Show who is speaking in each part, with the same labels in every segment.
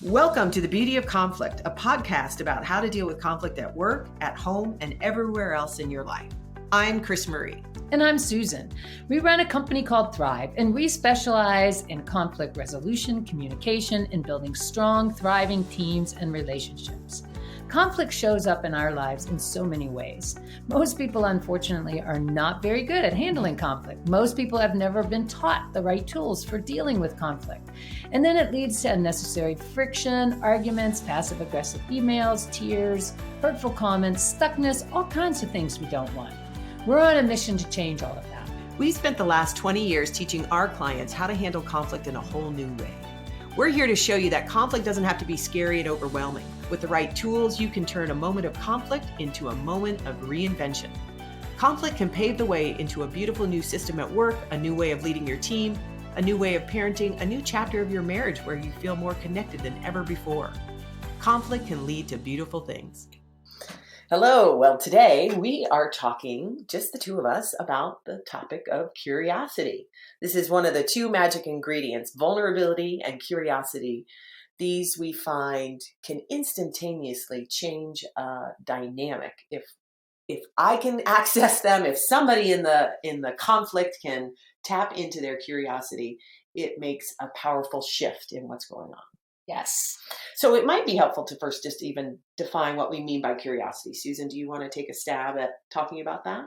Speaker 1: Welcome to The Beauty of Conflict, a podcast about how to deal with conflict at work, at home, and everywhere else in your life. I'm CrisMarie.
Speaker 2: And I'm Susan. We run a company called Thrive, and we specialize in conflict resolution, communication, and building strong, thriving teams and relationships. Conflict shows up in our lives in so many ways. Most people, unfortunately, are not very good at handling conflict. Most people have never been taught the right tools for dealing with conflict. And then it leads to unnecessary friction, arguments, passive-aggressive emails, tears, hurtful comments, stuckness, all kinds of things we don't want. We're on a mission to change all of that.
Speaker 1: We've spent the last 20 years teaching our clients how to handle conflict in a whole new way. We're here to show you that conflict doesn't have to be scary and overwhelming. With the right tools, you can turn a moment of conflict into a moment of reinvention. Conflict can pave the way into a beautiful new system at work, a new way of leading your team, a new way of parenting, a new chapter of your marriage where you feel more connected than ever before. Conflict can lead to beautiful things. Hello. Well, today we are talking, just the two of us, about the topic of curiosity. This is one of the two magic ingredients, vulnerability and curiosity. These we find can instantaneously change a dynamic. If I can access them, if somebody in the conflict can tap into their curiosity, it makes a powerful shift in what's going on.
Speaker 2: Yes.
Speaker 1: So it might be helpful to first just even define what we mean by curiosity. Susan, do you want to take a stab at talking about that?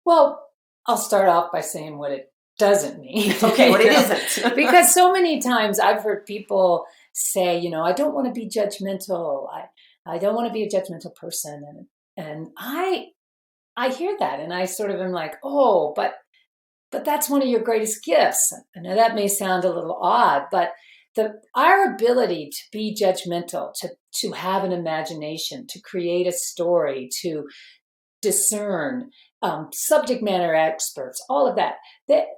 Speaker 2: Well, I'll start off by saying what it doesn't mean.
Speaker 1: Okay, what it isn't.
Speaker 2: Because so many times I've heard people say, I don't want to be judgmental. I don't want to be a judgmental person. And I hear that and I sort of am like, oh, but that's one of your greatest gifts. I know that may sound a little odd, but our ability to be judgmental, to have an imagination, to create a story, to discern, subject matter experts, all of that,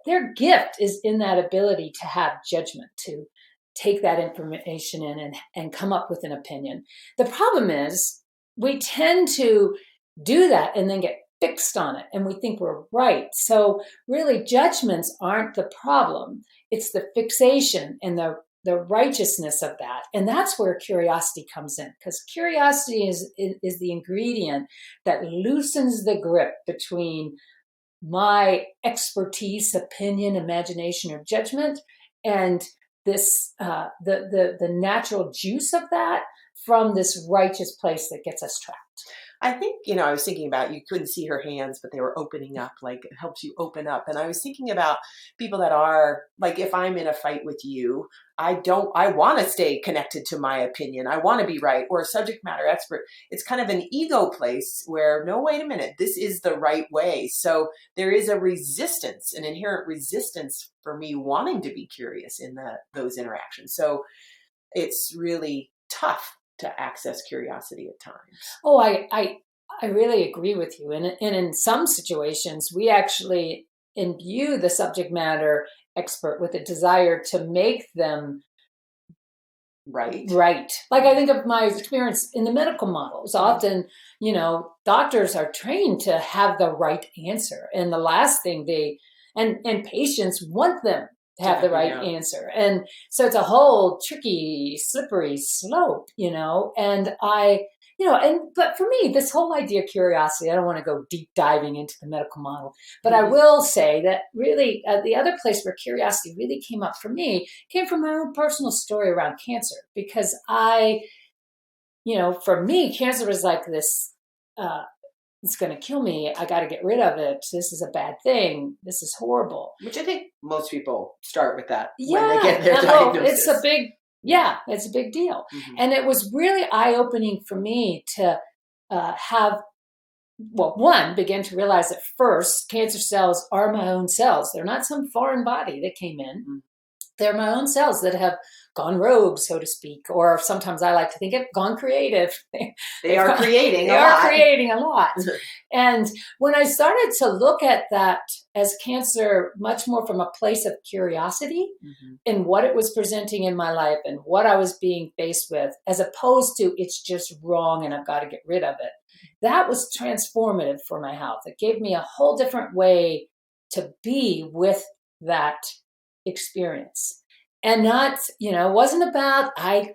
Speaker 2: their gift is in that ability to have judgment, to take that information in and come up with an opinion. The problem is we tend to do that and then get fixed on it and we think we're right. So really judgments aren't the problem. It's the fixation and the righteousness of that. And that's where curiosity comes in, because curiosity is the ingredient that loosens the grip between my expertise, opinion, imagination, or judgment, and this the natural juice of that from this righteous place that gets us trapped.
Speaker 1: I think, I was thinking about, you couldn't see her hands, but they were opening up, like it helps you open up. And I was thinking about people that are, like, if I'm in a fight with you, I want to stay connected to my opinion. I want to be right, or a subject matter expert. It's kind of an ego place where, no, wait a minute, this is the right way. So there is a resistance, an inherent resistance for me wanting to be curious in those interactions. So it's really tough to access curiosity at times.
Speaker 2: Oh, I really agree with you. And in some situations, we actually imbue the subject matter expert with a desire to make them
Speaker 1: right.
Speaker 2: Like I think of my experience in the medical models. Often, doctors are trained to have the right answer. And the last thing and patients want them to have the right answer. And so it's a whole tricky, slippery slope, and but for me, this whole idea of curiosity, I don't want to go deep diving into the medical model, but I will say that really the other place where curiosity really came up for me came from my own personal story around cancer, because for me, cancer was like this, it's going to kill me. I got to get rid of it. This is a bad thing. This is horrible.
Speaker 1: Which I think most people start with that when they get their diagnosis.
Speaker 2: It's a big deal. Mm-hmm. And it was really eye-opening for me to begin to realize that first, cancer cells are my own cells. They're not some foreign body that came in. Mm-hmm. They're my own cells that have gone rogue, so to speak, or sometimes I like to think it gone creative.
Speaker 1: They are creating
Speaker 2: a lot. And when I started to look at that as cancer much more from a place of curiosity in what it was presenting in my life and what I was being faced with, as opposed to it's just wrong and I've got to get rid of it, that was transformative for my health. It gave me a whole different way to be with that experience. And not, it wasn't about, I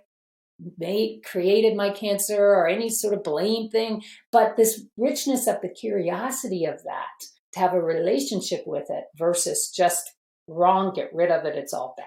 Speaker 2: created my cancer or any sort of blame thing, but this richness of the curiosity of that, to have a relationship with it versus just wrong, get rid of it, it's all bad.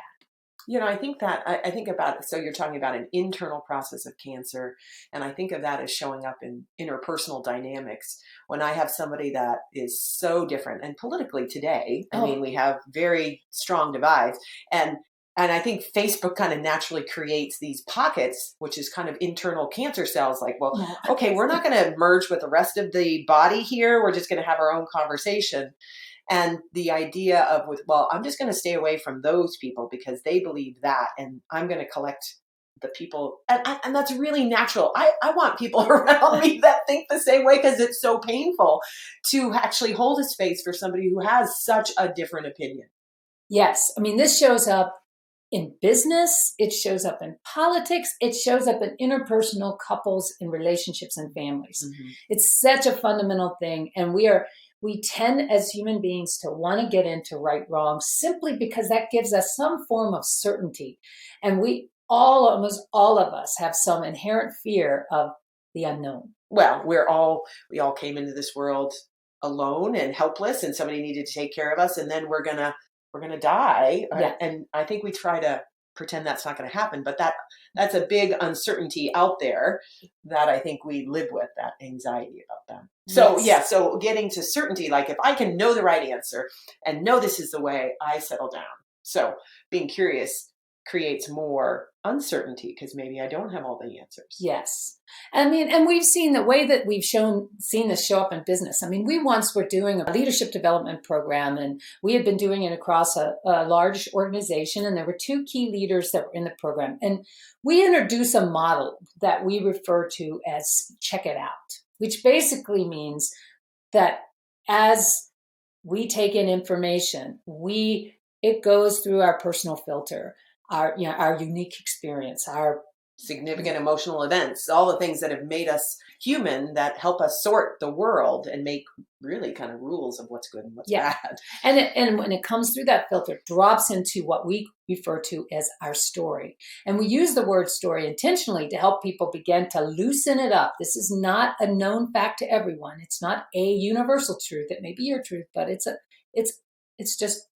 Speaker 1: I think that I think about, so you're talking about an internal process of cancer. And I think of that as showing up in interpersonal dynamics. When I have somebody that is so different, and politically today, I mean, we have very strong divides, and I think Facebook kind of naturally creates these pockets, which is kind of internal cancer cells. Like, well, okay, we're not going to merge with the rest of the body here. We're just going to have our own conversation. And the idea of, well, I'm just going to stay away from those people because they believe that, and I'm going to collect the people. And that's really natural. I want people around me that think the same way, because it's so painful to actually hold a space for somebody who has such a different opinion.
Speaker 2: Yes. I mean, this shows up in business, it shows up in politics, it shows up in interpersonal couples in relationships and families. Mm-hmm. It's such a fundamental thing. And we tend as human beings to want to get into right wrong simply because that gives us some form of certainty. And almost all of us have some inherent fear of the unknown.
Speaker 1: Well, we all came into this world alone and helpless, and somebody needed to take care of us, and then we're gonna die.
Speaker 2: Yeah.
Speaker 1: And I think we try to pretend that's not going to happen, but that's a big uncertainty out there that I think we live with, that anxiety about that. So yes. So getting to certainty, like if I can know the right answer and know this is the way, I settle down. So being curious creates more uncertainty because maybe I don't have all the answers.
Speaker 2: Yes. I mean, and we've seen the way that we've seen this show up in business. I mean, we once were doing a leadership development program, and we had been doing it across a large organization, and there were 2 key leaders that were in the program. And we introduced a model that we refer to as check it out, which basically means that as we take in information, it goes through our personal filter, our unique experience, our
Speaker 1: significant emotional events, all the things that have made us human, that help us sort the world and make really kind of rules of what's good and what's bad.
Speaker 2: And when it comes through that filter, it drops into what we refer to as our story. And we use the word story intentionally to help people begin to loosen it up. This is not a known fact to everyone. It's not a universal truth. It may be your truth, but it's just,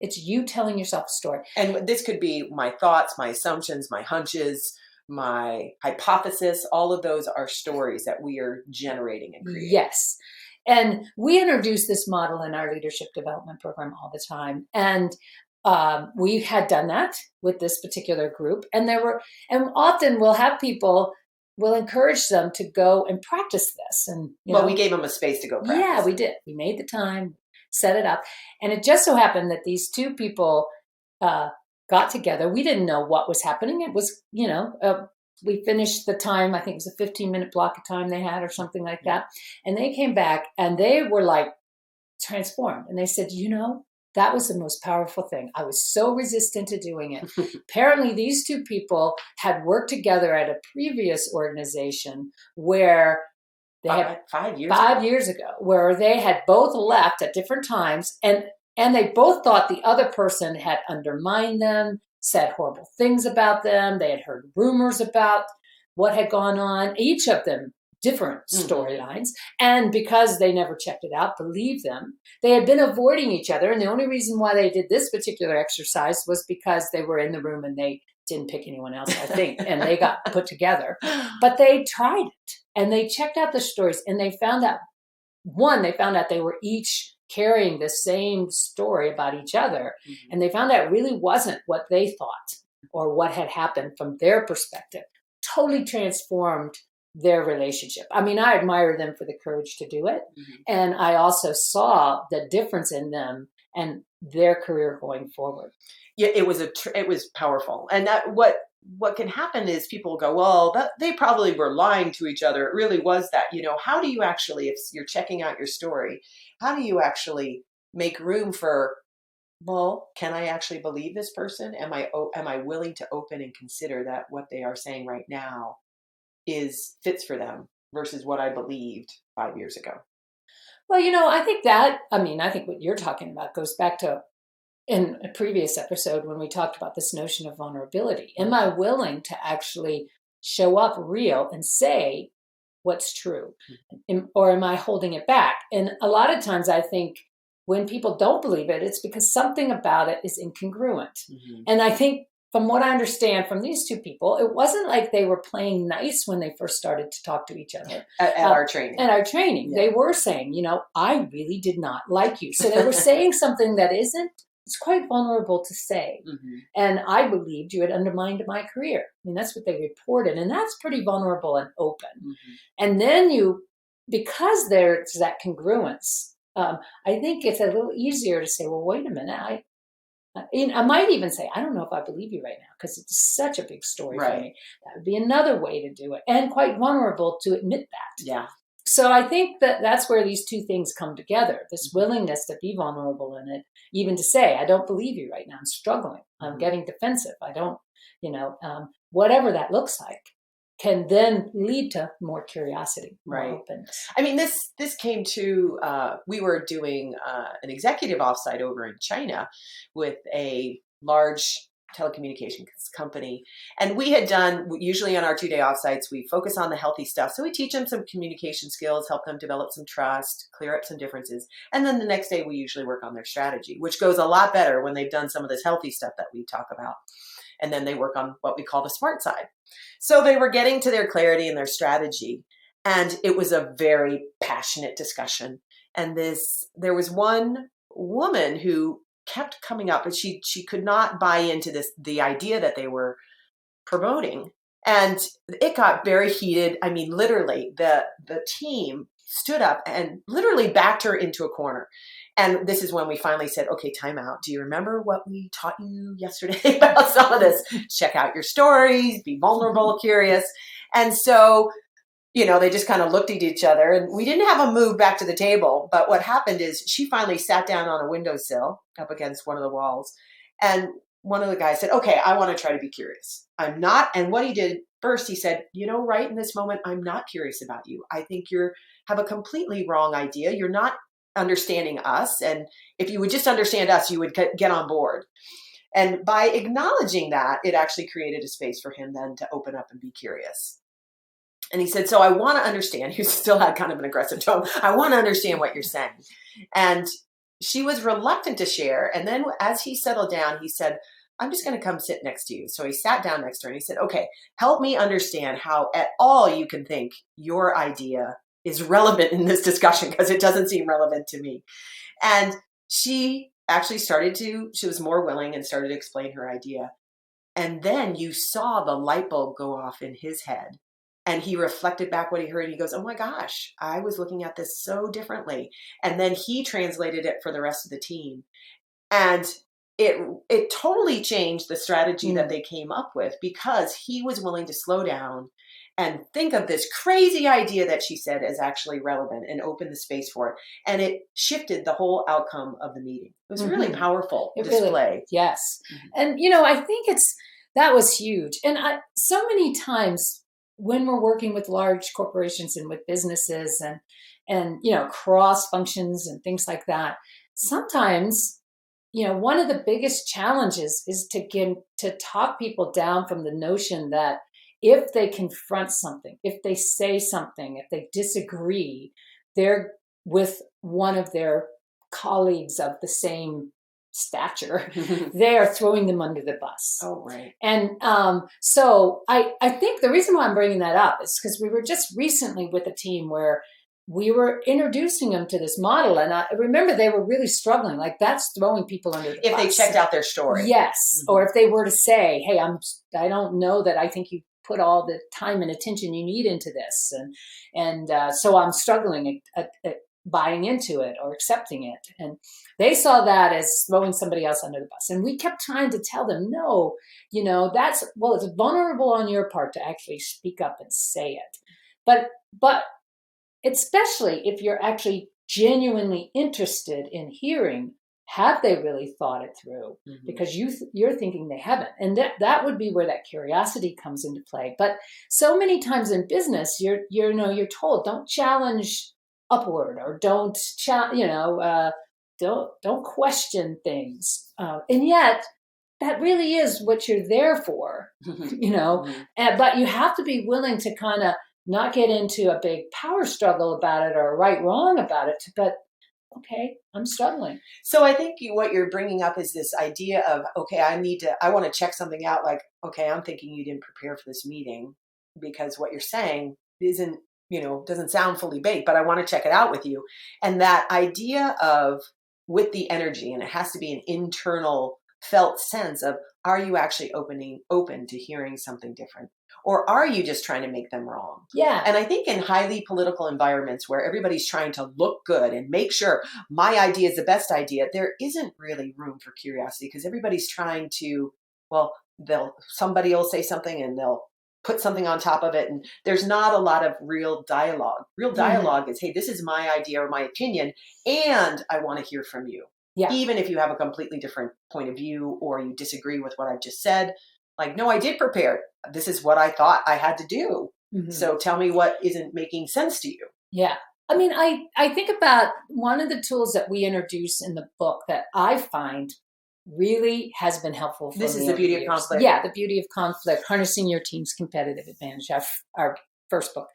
Speaker 2: it's you telling yourself a story.
Speaker 1: And this could be my thoughts, my assumptions, my hunches, my hypothesis. All of those are stories that we are generating and creating.
Speaker 2: Yes. And we introduce this model in our leadership development program all the time. And we had done that with this particular group. And often we'll encourage them to go and practice this. And
Speaker 1: we gave them a space to go practice.
Speaker 2: Yeah, we did. We made the time, set it up. And it just so happened that these 2 people got together. We didn't know what was happening. It was, we finished the time. I think it was a 15-minute block of time they had or something like that. And they came back and they were like transformed. And they said, that was the most powerful thing. I was so resistant to doing it. Apparently, these 2 people had worked together at a previous organization where they had 5 years ago, where they had both left at different times, and they both thought the other person had undermined them, said horrible things about them. They had heard rumors about what had gone on, each of them different storylines. And because they never checked it out, believed them, they had been avoiding each other. And the only reason why they did this particular exercise was because they were in the room and they didn't pick anyone else, I think, and they got put together. But they tried it and they checked out the stories, and they found out they were each carrying the same story about each other. Mm-hmm. And they found out it really wasn't what they thought or what had happened from their perspective. Totally transformed their relationship. I mean, I admire them for the courage to do it. Mm-hmm. And I also saw the difference in them and their career going forward.
Speaker 1: Yeah, it was powerful. And that what can happen is people go, well, they probably were lying to each other. It really was that, how do you actually, if you're checking out your story, how do you actually make room for, well, can I actually believe this person? Am I willing to open and consider that what they are saying right now fits for them versus what I believed 5 years ago?
Speaker 2: Well, I think what you're talking about goes back to in a previous episode when we talked about this notion of vulnerability. Am I willing to actually show up real and say what's true? Or am I holding it back? And a lot of times I think when people don't believe it, it's because something about it is incongruent. And I think from what I understand from these two people, it wasn't like they were playing nice when they first started to talk to each other.
Speaker 1: At our training.
Speaker 2: At our training. Yeah. They were saying, I really did not like you. So they were saying something that it's quite vulnerable to say. And I believed you had undermined my career. I mean, that's what they reported. And that's pretty vulnerable and open. And then because there's that congruence, I think it's a little easier to say, well, wait a minute. I might even say, I don't know if I believe you right now, because it's such a big story for me. That would be another way to do it, and quite vulnerable to admit that.
Speaker 1: Yeah.
Speaker 2: So I think that's where these two things come together, this willingness to be vulnerable in it, even to say, I don't believe you right now. I'm struggling. I'm getting defensive. I don't, whatever that looks like, can then lead to more curiosity, more openness.
Speaker 1: I mean, this came to, we were doing an executive offsite over in China with a large telecommunications company. And we had done, usually on our 2-day offsites, we focus on the healthy stuff. So we teach them some communication skills, help them develop some trust, clear up some differences. And then the next day we usually work on their strategy, which goes a lot better when they've done some of this healthy stuff that we talk about. And then they work on what we call the smart side. So they were getting to their clarity and their strategy. And it was a very passionate discussion. And there was one woman who kept coming up, but she could not buy into the idea that they were promoting. And it got very heated. I mean, literally, the team stood up and literally backed her into a corner. And this is when we finally said, okay, time out. Do you remember what we taught you yesterday about some of this? Check out your stories, be vulnerable, curious. And so, they just kind of looked at each other, and we didn't have them move back to the table. But what happened is she finally sat down on a windowsill up against one of the walls. And one of the guys said, okay, I want to try to be curious. I'm not. And what he did first, he said, right in this moment, I'm not curious about you. I think have a completely wrong idea. You're not understanding us. And if you would just understand us, you would get on board. And by acknowledging that, it actually created a space for him then to open up and be curious. And he said, so I want to understand. He still had kind of an aggressive tone. I want to understand what you're saying. And she was reluctant to share. And then as he settled down, he said, I'm just going to come sit next to you. So he sat down next to her and he said, okay, help me understand how at all you can think your idea is relevant in this discussion, because it doesn't seem relevant to me. And she actually she was more willing and started to explain her idea. And then you saw the light bulb go off in his head. And he reflected back what he heard. And he goes, oh my gosh, I was looking at this so differently. And then he translated it for the rest of the team. And it totally changed the strategy that they came up with, because he was willing to slow down and think of this crazy idea that she said as actually relevant and open the space for it. And it shifted the whole outcome of the meeting. It was a really powerful display.
Speaker 2: Really, yes. And, I think that was huge. And so many times when we're working with large corporations and with businesses and cross functions and things like that, sometimes, one of the biggest challenges is to talk people down from the notion that if they confront something, if they say something, if they disagree, they're with one of their colleagues of the same stature, they are throwing them under the bus.
Speaker 1: Oh, right.
Speaker 2: And so I think the reason why I'm bringing that up is because we were just recently with a team where we were introducing them to this model. And I remember they were really struggling. Like, that's throwing people under the bus.
Speaker 1: If they checked out their story.
Speaker 2: Yes. Or if they were to say, hey, I don't know that I think you put all the time and attention you need into this. And so I'm struggling at buying into it or accepting it. And they saw that as throwing somebody else under the bus. And we kept trying to tell them, no, it's vulnerable on your part to actually speak up and say it. But especially if you're actually genuinely interested in hearing, have they really thought it through? Because you're thinking they haven't. And that would be where that curiosity comes into play. But so many times in business, you're told, don't challenge upward, or don't question things. And yet that really is what you're there for, but you have to be willing to kind of not get into a big power struggle about it or right, wrong about it, but okay, I'm struggling.
Speaker 1: So I think what you're bringing up is this idea of, okay, I want to check something out. Like, okay, I'm thinking you didn't prepare for this meeting because what you're saying isn't, doesn't sound fully baked, but I want to check it out with you. And that idea of with the energy, and it has to be an internal felt sense of, are you actually open to hearing something different? Or are you just trying to make them wrong?
Speaker 2: Yeah.
Speaker 1: And I think in highly political environments where everybody's trying to look good and make sure my idea is the best idea, there isn't really room for curiosity because everybody's trying to, well, somebody will say something and they'll put something on top of it. And there's not a lot of real dialogue. Real dialogue is, hey, this is my idea or my opinion, and I want to hear from you.
Speaker 2: Yeah.
Speaker 1: Even if you have a completely different point of view or you disagree with what I've just said, like, no, I did prepare. This is what I thought I had to do. So tell me what isn't making sense to you.
Speaker 2: Yeah. I mean, I think about one of the tools that we introduce in the book that I find really has been helpful for me.
Speaker 1: This is the beauty of conflict.
Speaker 2: Yeah, the beauty of conflict, harnessing your team's competitive advantage. Our first book,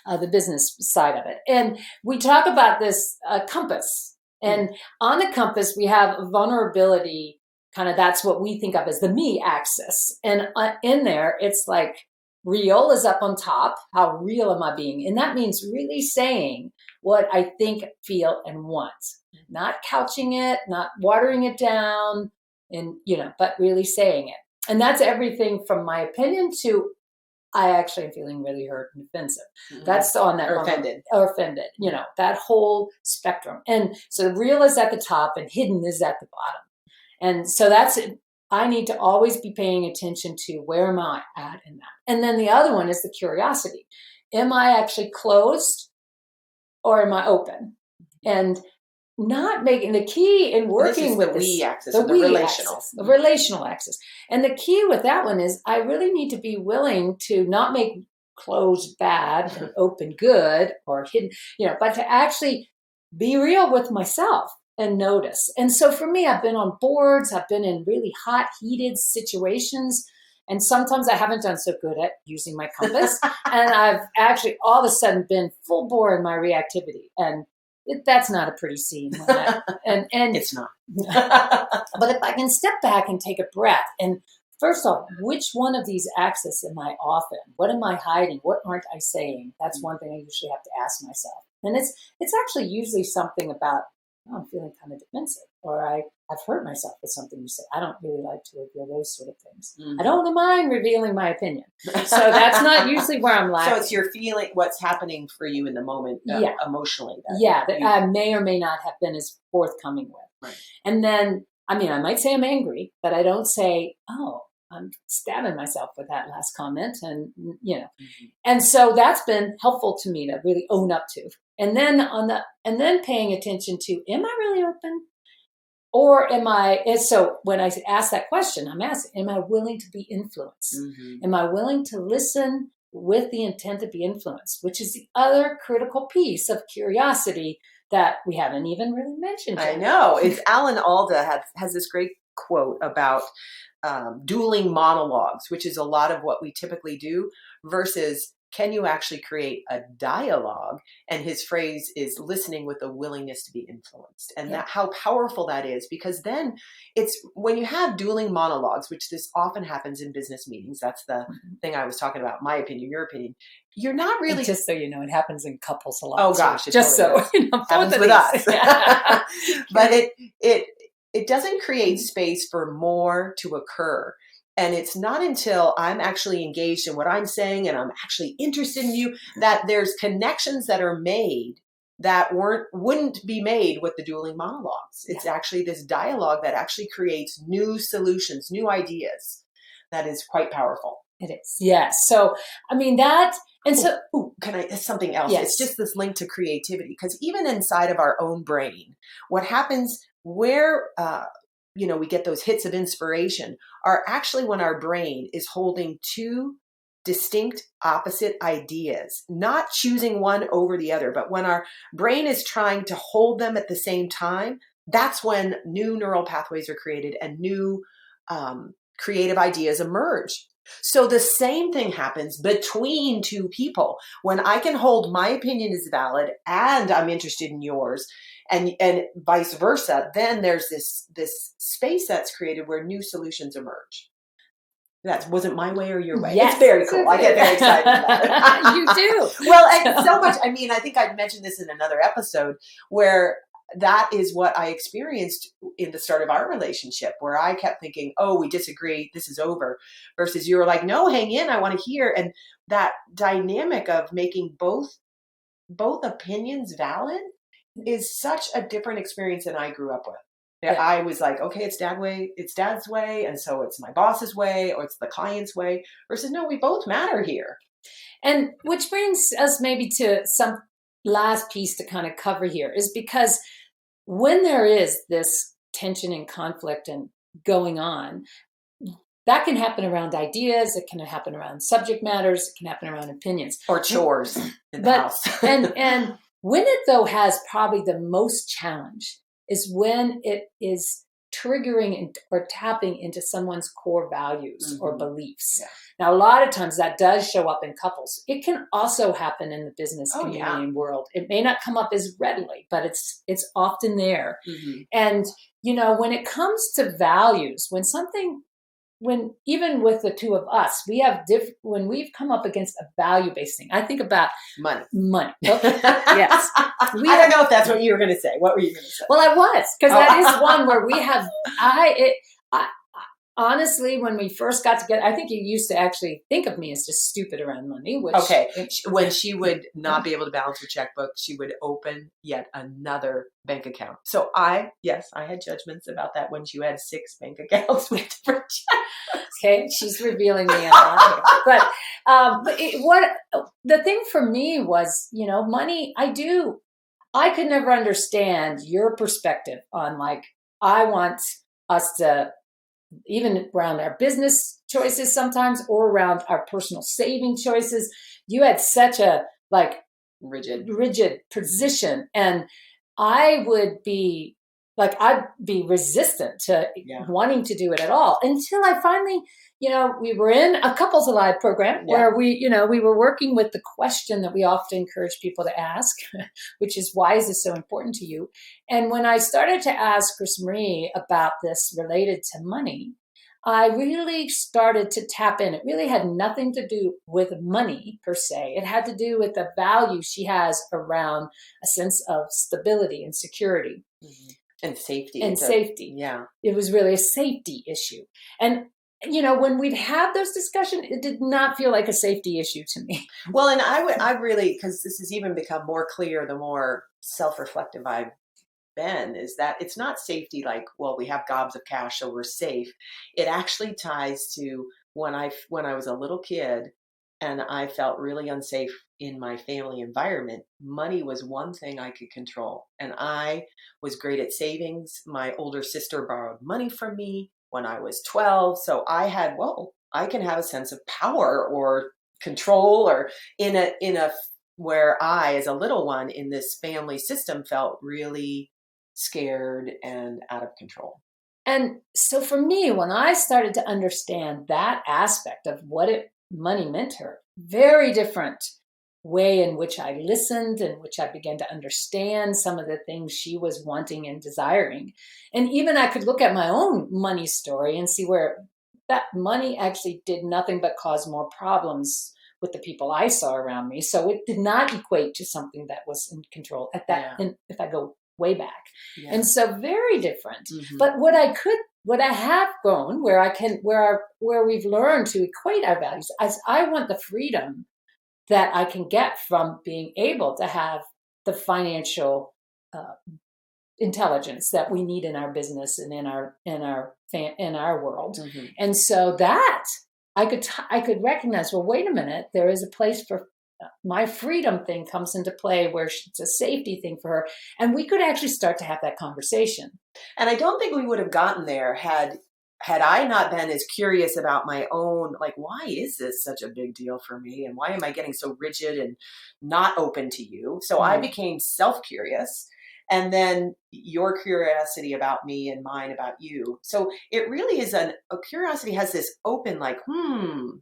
Speaker 2: the business side of it. And we talk about this compass. And on the compass, we have vulnerability, kind of that's what we think of as the me axis. And in there, it's like real is up on top. How real am I being? And that means really saying what I think, feel, and want. Not couching it, not watering it down, and but really saying it. And that's everything from my opinion to I actually am feeling really hurt and offensive. That's on that.
Speaker 1: Or offended.
Speaker 2: That whole spectrum. And so real is at the top and hidden is at the bottom. And so I need to always be paying attention to where am I at in that. And then the other one is the curiosity. Am I actually closed or am I open? And not making the key in working with
Speaker 1: the we axis,
Speaker 2: the
Speaker 1: relational
Speaker 2: axis, the relational axis. And the key with that one is I really need to be willing to not make closed bad and open good or hidden, but to actually be real with myself and notice. And so for me, I've been on boards, I've been in really hot, heated situations. And sometimes I haven't done so good at using my compass. And I've actually all of a sudden been full bore in my reactivity. And that's not a pretty scene. And
Speaker 1: it's not.
Speaker 2: But if I can step back and take a breath, and first off, which one of these axes am I off in? What am I hiding? What aren't I saying? That's one thing I usually have to ask myself. And it's actually usually something about, I'm feeling kind of defensive, or I've hurt myself with something you said. I don't really like to reveal those sort of things. I don't mind revealing my opinion. So that's not usually where I'm lacking.
Speaker 1: So it's your feeling, what's happening for you in the moment emotionally.
Speaker 2: That I may or may not have been as forthcoming with.
Speaker 1: Right.
Speaker 2: And then, I might say I'm angry, but I don't say, oh, I'm stabbing myself with that last comment. And, and so that's been helpful to me to really own up to. And then paying attention to, am I really open? Or am I, and so when I ask that question, I'm asking, am I willing to be influenced? Am I willing to listen with the intent to be influenced, which is the other critical piece of curiosity that we haven't even really mentioned yet.
Speaker 1: I know. It's Alan Alda has this great quote about dueling monologues, which is a lot of what we typically do, versus can you actually create a dialogue? And his phrase is listening with a willingness to be influenced. And that how powerful that is, because then it's when you have dueling monologues, which this often happens in business meetings. That's the thing I was talking about, my opinion, your opinion. You're not really.
Speaker 2: And just so you know, it happens in couples a lot.
Speaker 1: Oh gosh.
Speaker 2: Just
Speaker 1: totally
Speaker 2: so you know,
Speaker 1: happens with us. But it doesn't create space for more to occur. And it's not until I'm actually engaged in what I'm saying and I'm actually interested in you that there's connections that are made that wouldn't be made with the dueling monologues. It's actually this dialogue that actually creates new solutions, new ideas. That is quite powerful.
Speaker 2: It is. Yes. So, that, and
Speaker 1: something else.
Speaker 2: Yes.
Speaker 1: It's just this link to creativity, because even inside of our own brain, what happens where, we get those hits of inspiration are actually when our brain is holding two distinct opposite ideas, not choosing one over the other, but when our brain is trying to hold them at the same time, that's when new neural pathways are created and new creative ideas emerge. So the same thing happens between two people. When I can hold my opinion is valid and I'm interested in yours, and vice versa, then there's this space that's created where new solutions emerge. That wasn't my way or your way.
Speaker 2: Yes.
Speaker 1: It's very cool. I get very excited about it.
Speaker 2: You do.
Speaker 1: Well, and so much. I mean, I think I mentioned this in another episode where that is what I experienced in the start of our relationship, where I kept thinking, oh, we disagree, this is over, versus you were like, no, hang in, I want to hear. And that dynamic of making both opinions valid is such a different experience than I grew up with. Yeah. I was like, okay, it's dad's way. And so it's my boss's way, or it's the client's way, versus no, we both matter here.
Speaker 2: And which brings us maybe to some last piece to kind of cover here, is because when there is this tension and conflict and going on, that can happen around ideas. It can happen around subject matters. It can happen around opinions
Speaker 1: or chores in the house.
Speaker 2: and when it though has probably the most challenge is when it is triggering or tapping into someone's core values or beliefs. Yeah. Now, a lot of times that does show up in couples. It can also happen in the business community and world. It may not come up as readily, but it's often there. Mm-hmm. And, when it comes to values, when even with the two of us, we have when we've come up against a value-based thing, I think about money. Okay. Yes.
Speaker 1: I don't know if that's what you were going to say. What were you going to say?
Speaker 2: Well, I was, because that is one where we have, honestly, when we first got together, I think you used to actually think of me as just stupid around money. Which,
Speaker 1: when she would not be able to balance her checkbook, she would open yet another bank account. So I had judgments about that when she had 6 bank accounts with different checks.
Speaker 2: Okay, she's revealing me a lot here. But the thing for me was, money. I could never understand your perspective on I want us to, even around our business choices sometimes, or around our personal saving choices. You had such a rigid position, and I would be I'd be resistant to wanting to do it at all until I finally, we were in a Couples Alive program where we were working with the question that we often encourage people to ask, which is, why is this so important to you? And when I started to ask CrisMarie about this related to money, I really started to tap in. It really had nothing to do with money per se. It had to do with the value she has around a sense of stability and security.
Speaker 1: Mm-hmm. And safety.
Speaker 2: Safety.
Speaker 1: Yeah.
Speaker 2: It was really a safety issue. And, when we'd have those discussions, it did not feel like a safety issue to me.
Speaker 1: Well, and I really, because this has even become more clear the more self-reflective I've been, is that it's not safety we have gobs of cash, so we're safe. It actually ties to when I was a little kid and I felt really unsafe in my family environment. Money was one thing I could control. And I was great at savings. My older sister borrowed money from me when I was 12. So I can have a sense of power or control, or in a where I, as a little one in this family system, felt really scared and out of control.
Speaker 2: And so for me, when I started to understand that aspect of what money meant to her, very different way in which I listened, in which I began to understand some of the things she was wanting and desiring. And even I could look at my own money story and see where that money actually did nothing but cause more problems with the people I saw around me. So it did not equate to something that was in control at that. And if I go way back. Yeah. And so very different. Mm-hmm. But what I have grown, where we've learned to equate our values, as I want the freedom that I can get from being able to have the financial intelligence that we need in our business and in our world. Mm-hmm. And so that I could recognize, well, wait a minute, there is a place for my freedom thing comes into play, where it's a safety thing for her. And we could actually start to have that conversation.
Speaker 1: And I don't think we would have gotten there had I not been as curious about my own, why is this such a big deal for me? And why am I getting so rigid and not open to you? So I became self-curious. and then your curiosity about me and mine about you. So it really is a curiosity has this open, like,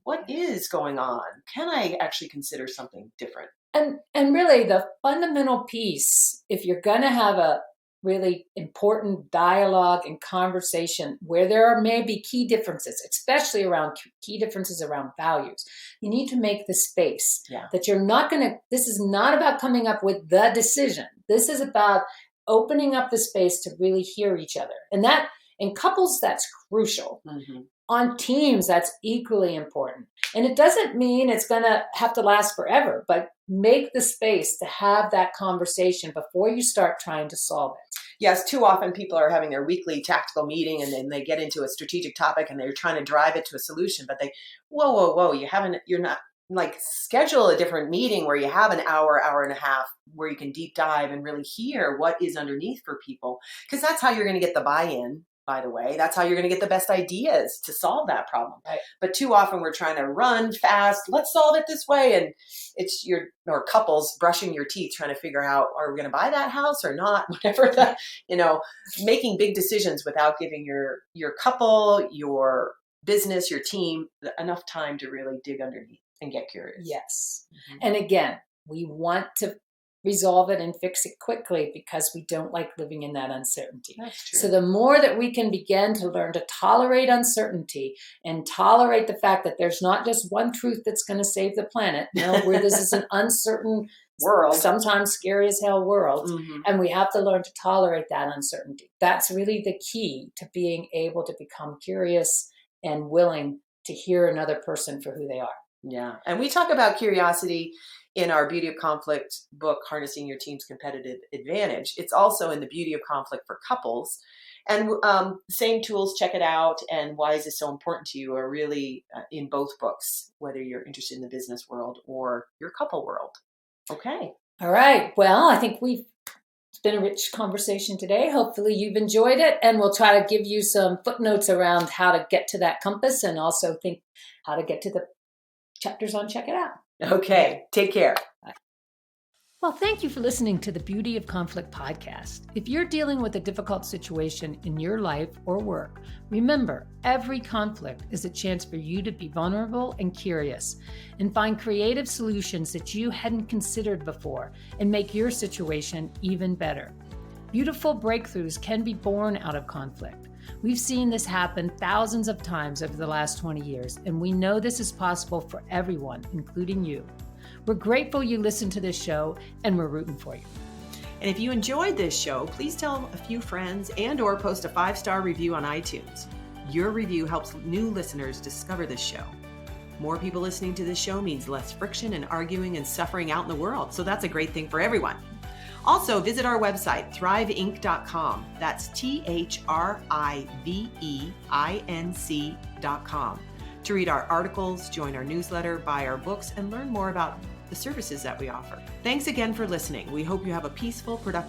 Speaker 1: what is going on? Can I actually consider something different?
Speaker 2: And really the fundamental piece, if you're going to have a really important dialogue and conversation where there are maybe key differences, especially around key differences around values, you need to make the space that you're not going to, this is not about coming up with the decision. This is about opening up the space to really hear each other. And that in couples, that's crucial.
Speaker 1: Mm-hmm.
Speaker 2: On teams, that's equally important. And it doesn't mean it's going to have to last forever, but make the space to have that conversation before you start trying to solve it.
Speaker 1: Yes, too often people are having their weekly tactical meeting and then they get into a strategic topic and they're trying to drive it to a solution, but whoa, you're not, like, schedule a different meeting where you have an hour and a half where you can deep dive and really hear what is underneath for people. Because that's how you're going to get the buy-in. By the way, that's how you're going to get the best ideas to solve that problem.
Speaker 2: Right.
Speaker 1: But too often we're trying to run fast. Let's solve it this way. And it's or couples brushing your teeth, trying to figure out, are we going to buy that house or not? Whatever that, making big decisions without giving your couple, your business, your team enough time to really dig underneath and get curious.
Speaker 2: Yes. Mm-hmm. And again, we want to resolve it and fix it quickly because we don't like living in that uncertainty.
Speaker 1: That's true.
Speaker 2: So the more that we can begin to learn to tolerate uncertainty and tolerate the fact that there's not just one truth that's going to save the planet, where this is an uncertain
Speaker 1: world,
Speaker 2: sometimes scary as hell world, and we have to learn to tolerate that uncertainty. That's really the key to being able to become curious and willing to hear another person for who they are.
Speaker 1: Yeah. And we talk about curiosity in our Beauty of Conflict book, Harnessing Your Team's Competitive Advantage. It's also in the Beauty of Conflict for couples. And same tools, check it out. And why is this so important to you are really in both books, whether you're interested in the business world or your couple world. Okay.
Speaker 2: All right. Well, I think it's been a rich conversation today. Hopefully you've enjoyed it. And we'll try to give you some footnotes around how to get to that compass and also think how to get to the chapters on Check It Out.
Speaker 1: Okay. Take care.
Speaker 2: Bye. Well, thank you for listening to the Beauty of Conflict podcast. If you're dealing with a difficult situation in your life or work, remember, every conflict is a chance for you to be vulnerable and curious and find creative solutions that you hadn't considered before and make your situation even better. Beautiful breakthroughs can be born out of conflict. We've seen this happen thousands of times over the last 20 years, and we know this is possible for everyone, including you. We're grateful you listened to this show, and we're rooting for you.
Speaker 1: And if you enjoyed this show, please tell a few friends and/or post a 5-star review on iTunes. Your review helps new listeners discover this show. More people listening to this show means less friction and arguing and suffering out in the world, so that's a great thing for everyone. Also, visit our website, thriveinc.com. That's THRIVEINC.com to read our articles, join our newsletter, buy our books, and learn more about the services that we offer. Thanks again for listening. We hope you have a peaceful, productive